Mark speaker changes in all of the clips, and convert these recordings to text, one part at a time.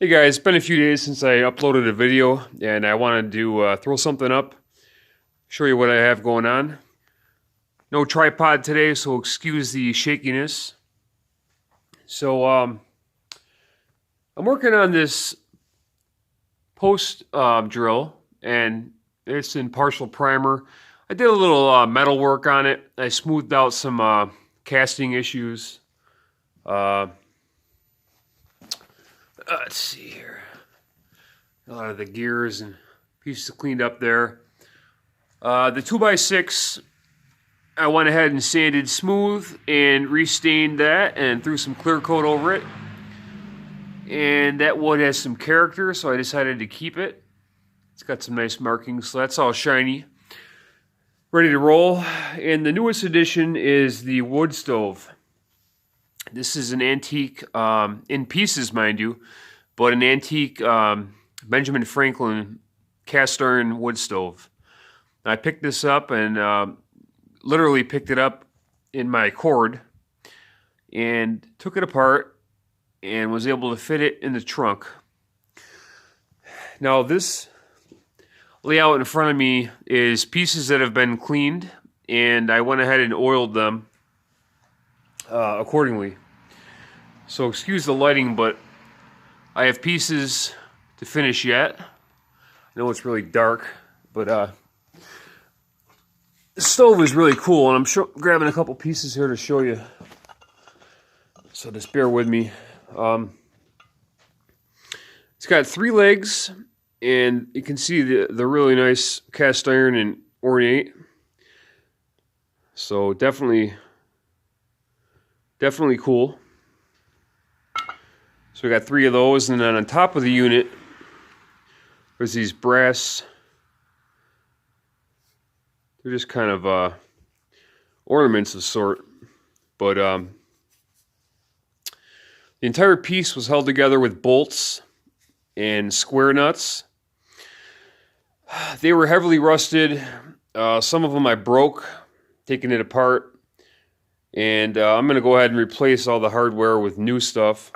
Speaker 1: Hey guys, it's been a few days since I uploaded a video and I wanted to throw something up, show you what I have going on. No tripod today, so excuse the shakiness. So I'm working on this post drill and it's in partial primer. I did a little metal work on it. I smoothed out some casting issues. Let's see here. A lot of the gears and pieces cleaned up there. The 2x6, I went ahead and sanded smooth and restained that and threw some clear coat over it. And that wood has some character, so I decided to keep it. It's got some nice markings, so that's all shiny. Ready to roll. And the newest addition is the wood stove. This is an antique, in pieces, mind you, but an antique Benjamin Franklin cast iron wood stove. I picked this up and literally picked it up in my cord and took it apart and was able to fit it in the trunk. Now this layout in front of me is pieces that have been cleaned, and I went ahead and oiled them accordingly. So excuse the lighting, but I have pieces to finish yet. I know it's really dark, but the stove is really cool, and I'm grabbing a couple pieces here to show you. So just bear with me. It's got 3 legs, and you can see the really nice cast iron and ornate. So definitely cool. So we got 3 of those, and then on top of the unit, there's these brass. They're just kind of ornaments of sort, but the entire piece was held together with bolts and square nuts. They were heavily rusted. Some of them I broke, taking it apart, and I'm going to go ahead and replace all the hardware with new stuff,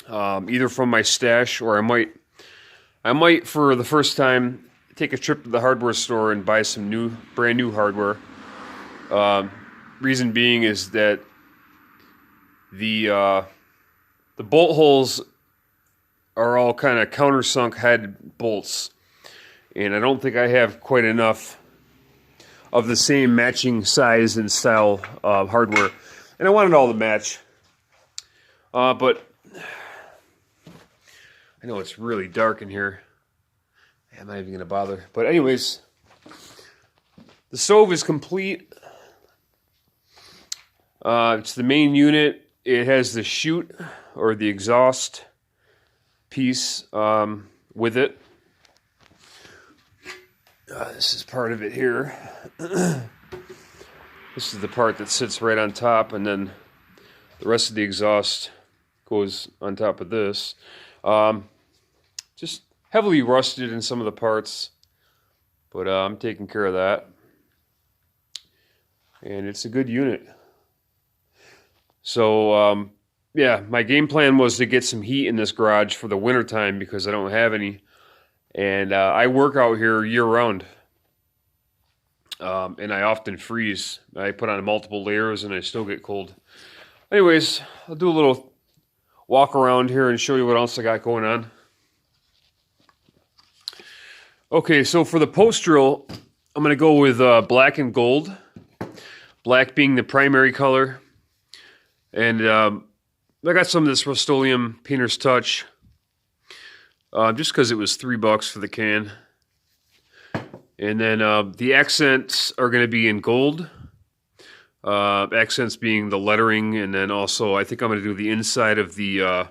Speaker 1: either from my stash, or I might for the first time take a trip to the hardware store and buy some brand new hardware. Reason being is that the bolt holes are all kind of countersunk head bolts, and I don't think I have quite enough of the same matching size and style hardware, and I wanted all to match. But I know it's really dark in here. I'm not even going to bother. But anyways, the stove is complete. It's the main unit. It has the chute, or the exhaust piece with it. This is part of it here. This is the part that sits right on top, and then the rest of the exhaust goes on top of this. Just heavily rusted in some of the parts, but I'm taking care of that. And it's a good unit. So, yeah, my game plan was to get some heat in this garage for the wintertime because I don't have any. And I work out here year-round. And I often freeze. I put on multiple layers and I still get cold. Anyways, I'll do a little walk around here and show you what else I got going on. Okay, so for the post drill, I'm going to go with black and gold. Black being the primary color. And I got some of this Rust-Oleum Painter's Touch. Just because it was $3 for the can. And then the accents are going to be in gold. Accents being the lettering, and then also I think I'm going to do the inside of the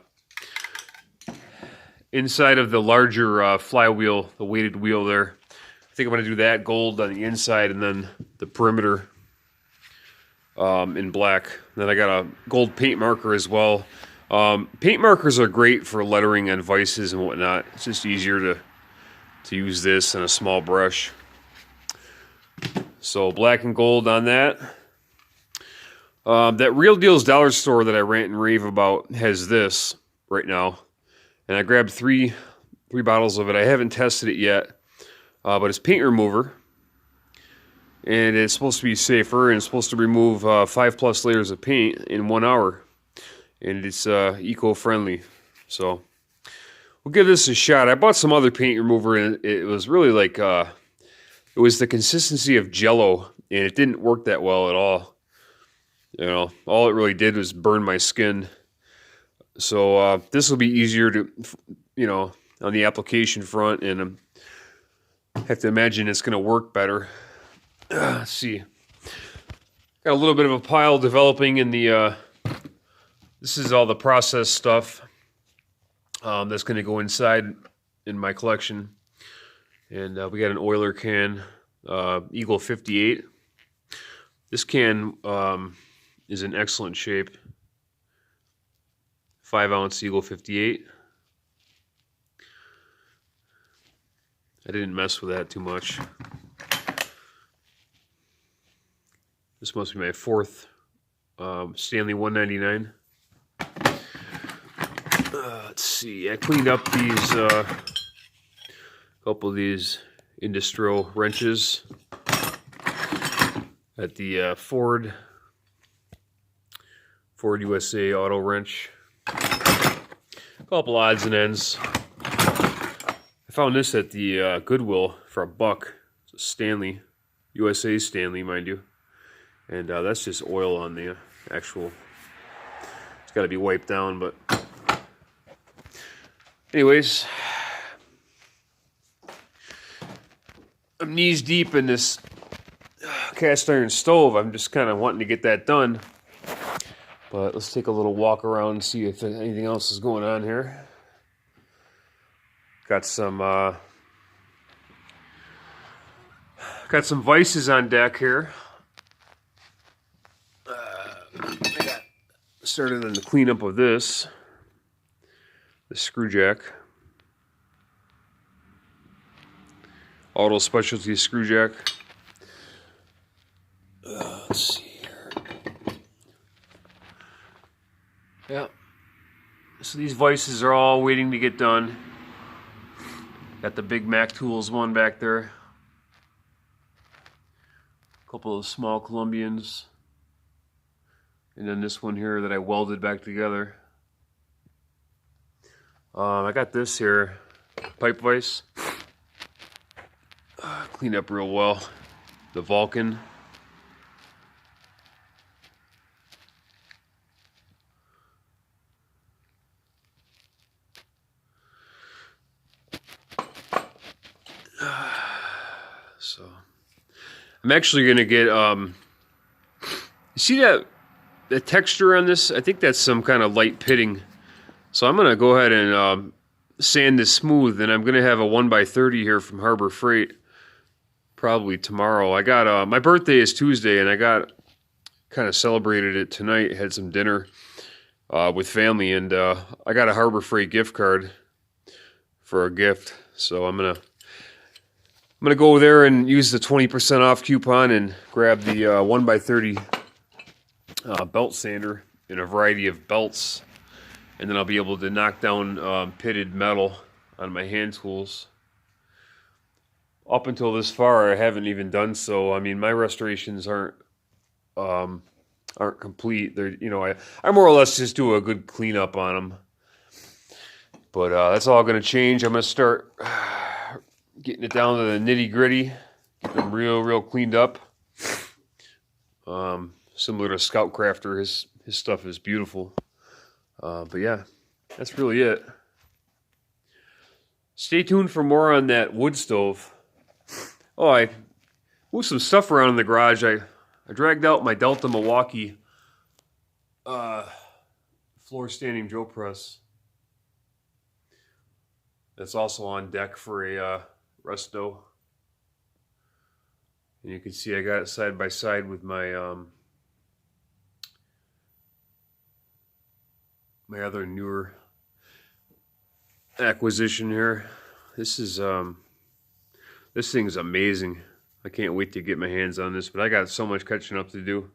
Speaker 1: larger flywheel, the weighted wheel there. I think I'm going to do that gold on the inside, and then the perimeter in black. And then I got a gold paint marker as well. Paint markers are great for lettering on vices and whatnot. It's just easier to use this and a small brush. So black and gold on that. That Real Deals Dollar Store that I rant and rave about has this right now. and I grabbed three bottles of it. I haven't tested it yet, but it's paint remover, and it's supposed to be safer, and it's supposed to remove 5+ layers of paint in 1 hour, and it's eco-friendly. So we'll give this a shot. I bought some other paint remover, and it was really like it was the consistency of Jello, and it didn't work that well at all. You know, all it really did was burn my skin. So this will be easier to, you know, on the application front, and I have to imagine it's going to work better. Let's see. Got a little bit of a pile developing in the, this is all the processed stuff that's going to go inside in my collection. And we got an oiler can, Eagle 58. This can is in excellent shape. 5-ounce Eagle 58. I didn't mess with that too much. This must be my fourth Stanley 199. Let's see. I cleaned up these couple of these industrial wrenches at the Ford USA Auto Wrench. A couple odds and ends. I found this at the Goodwill for $1. It's a Stanley, USA Stanley, mind you. And that's just oil on the actual, it's got to be wiped down, but anyways, I'm knees deep in this cast iron stove. I'm just kind of wanting to get that done. But let's take a little walk around and see if anything else is going on here. Got some vices on deck here. I got started on the cleanup of this. The screw jack. Auto Specialty screw jack. Let's see here. Yeah. So these vices are all waiting to get done. Got the big Mac Tools one back there. A couple of small Colombians. And then this one here that I welded back together. I got this here, pipe vise. Cleaned up real well. The Vulcan. So I'm actually gonna get you see that the texture on this? I think that's some kind of light pitting. So I'm gonna go ahead and sand this smooth, and I'm gonna have a 1x30 here from Harbor Freight probably tomorrow. I got my birthday is Tuesday, and I got kind of celebrated it tonight. Had some dinner with family, and I got a Harbor Freight gift card for a gift. So I'm gonna go there and use the 20% off coupon and grab the 1x30 belt sander in a variety of belts, and then I'll be able to knock down pitted metal on my hand tools. Up until this far, I haven't even done so. I mean, my restorations aren't complete. They're, you know, I more or less just do a good cleanup on them. But that's all going to change. I'm going to start getting it down to the nitty gritty, get them real cleaned up. Similar to Scout Crafter, his stuff is beautiful. But yeah, that's really it. Stay tuned for more on that wood stove. Oh, I moved some stuff around in the garage. I dragged out my Delta Milwaukee floor standing drill press. That's also on deck for a resto. And you can see I got it side by side with my my other newer acquisition here. This is this thing is amazing. I can't wait to get my hands on this, but I got so much catching up to do.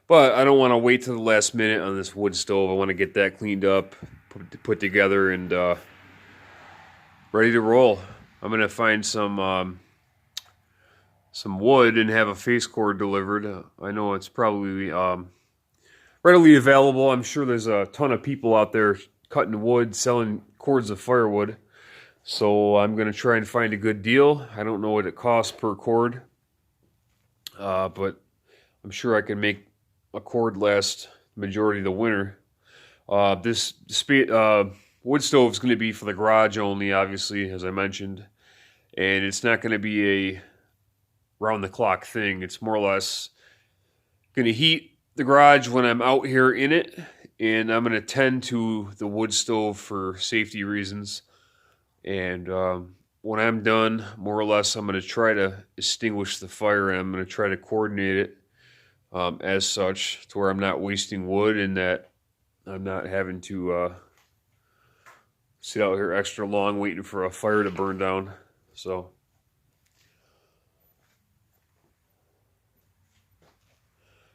Speaker 1: But I don't want to wait till the last minute on this wood stove. I want to get that cleaned up, put together, and ready to roll. I'm gonna find some wood and have a face cord delivered. I know it's probably readily available. I'm sure there's a ton of people out there cutting wood, selling cords of firewood. So I'm going to try and find a good deal. I don't know what it costs per cord, but I'm sure I can make a cord last the majority of the winter. This wood stove is going to be for the garage only, obviously, as I mentioned. And it's not going to be a round-the-clock thing. It's more or less going to heat the garage when I'm out here in it, and I'm going to tend to the wood stove for safety reasons. And when I'm done, more or less, I'm going to try to extinguish the fire, and I'm going to try to coordinate it as such to where I'm not wasting wood and that I'm not having to sit out here extra long waiting for a fire to burn down. So,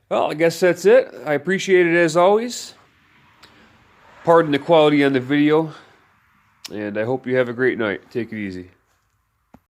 Speaker 1: well, I guess that's it. I appreciate it as always. Pardon the quality on the video, and I hope you have a great night. Take it easy.